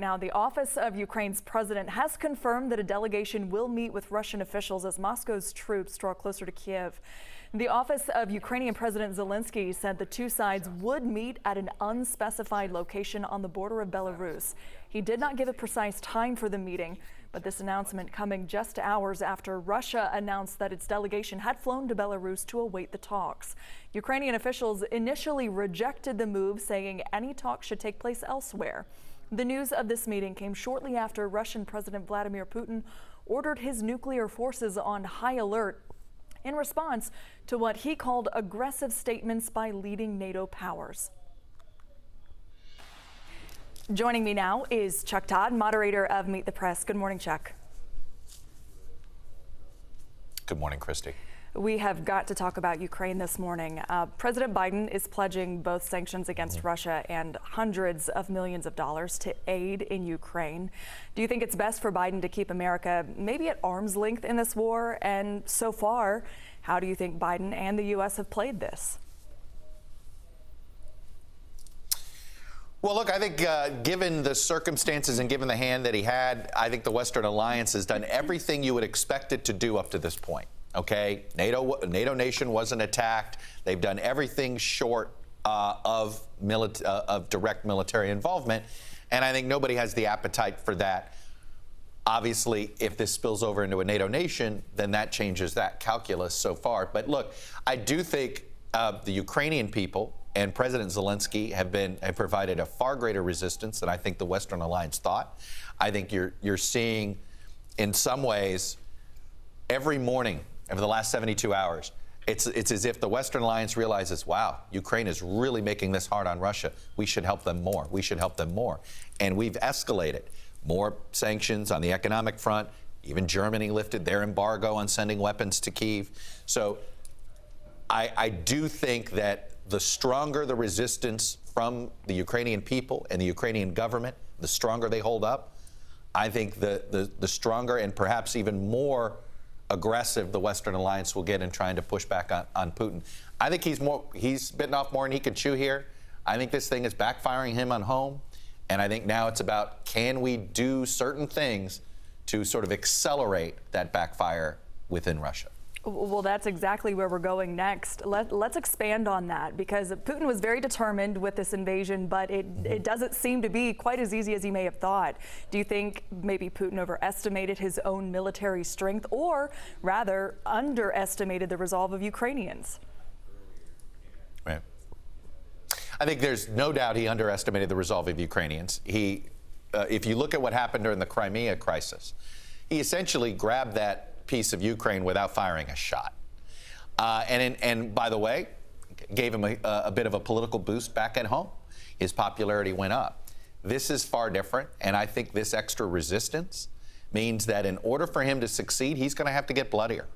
Now, the office of Ukraine's president has confirmed that a delegation will meet with Russian officials as Moscow's troops draw closer to Kiev. The office of Ukrainian President Zelensky said the two sides would meet at an unspecified location on the border of Belarus. He did not give a precise time for the meeting, but this announcement coming just hours after Russia announced that its delegation had flown to Belarus to await the talks. Ukrainian officials initially rejected the move, saying any talks should take place elsewhere. The news of this meeting came shortly after Russian President Vladimir Putin ordered his nuclear forces on high alert in response to what he called aggressive statements by leading NATO powers. Joining me now is Chuck Todd, moderator of Meet the Press. Good morning, Chuck. Good morning, Christy. We have got to talk about Ukraine this morning. President Biden is pledging both sanctions against Russia and hundreds of millions of dollars to aid in Ukraine. Do you think it's best for Biden to keep America maybe at arm's length in this war? And so far, how do you think Biden and the U.S. have played this? Well, look, I think given the circumstances and given the hand that he had, I think the Western Alliance has done everything you would expect it to do up to this point. Okay, NATO nation wasn't attacked. They've done everything short of direct military involvement, and I think nobody has the appetite for that. Obviously, if this spills over into a NATO nation, then that changes that calculus so far. But look, I do think the Ukrainian people and President Zelensky have provided a far greater resistance than I think the Western Alliance thought. I think you're seeing, in some ways, every morning over the last 72 hours, it's as if the Western Alliance realizes, wow, Ukraine is really making this hard on Russia. We should help them more. We should help them more. And we've escalated more sanctions on the economic front. Even Germany lifted their embargo on sending weapons to Kyiv. So I do think that the stronger the resistance from the Ukrainian people and the Ukrainian government, the stronger they hold up. I think the stronger and perhaps even more aggressive the Western Alliance will get in trying to push back on Putin. I think he's bitten off more than he can chew here. I think this thing is backfiring him on home. And I think now it's about, can we do certain things to sort of accelerate that backfire within Russia? Well, that's exactly where we're going next. Let's expand on that, because Putin was very determined with this invasion, but it doesn't seem to be quite as easy as he may have thought. Do you think maybe Putin overestimated his own military strength, or rather underestimated the resolve of Ukrainians? Right. I think there's no doubt he underestimated the resolve of Ukrainians. If you look at what happened during the Crimea crisis, he essentially grabbed that piece of Ukraine without firing a shot. And by the way, gave him a bit of a political boost back at home. His popularity went up. This is far different, and I think this extra resistance means that in order for him to succeed, he's going to have to get bloodier.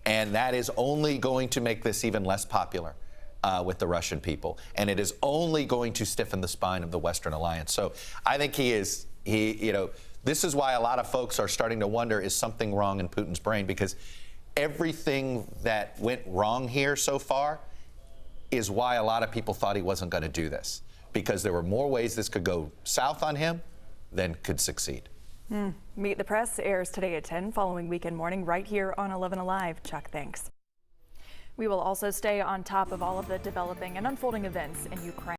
And that is only going to make this even less popular with the Russian people, and it is only going to stiffen the spine of the Western Alliance. So I think this is why a lot of folks are starting to wonder, is something wrong in Putin's brain? Because everything that went wrong here so far is why a lot of people thought he wasn't going to do this, because there were more ways this could go south on him than could succeed. Meet the Press airs today at 10 following Weekend Morning right here on 11 Alive. Chuck, thanks. We will also stay on top of all of the developing and unfolding events in Ukraine.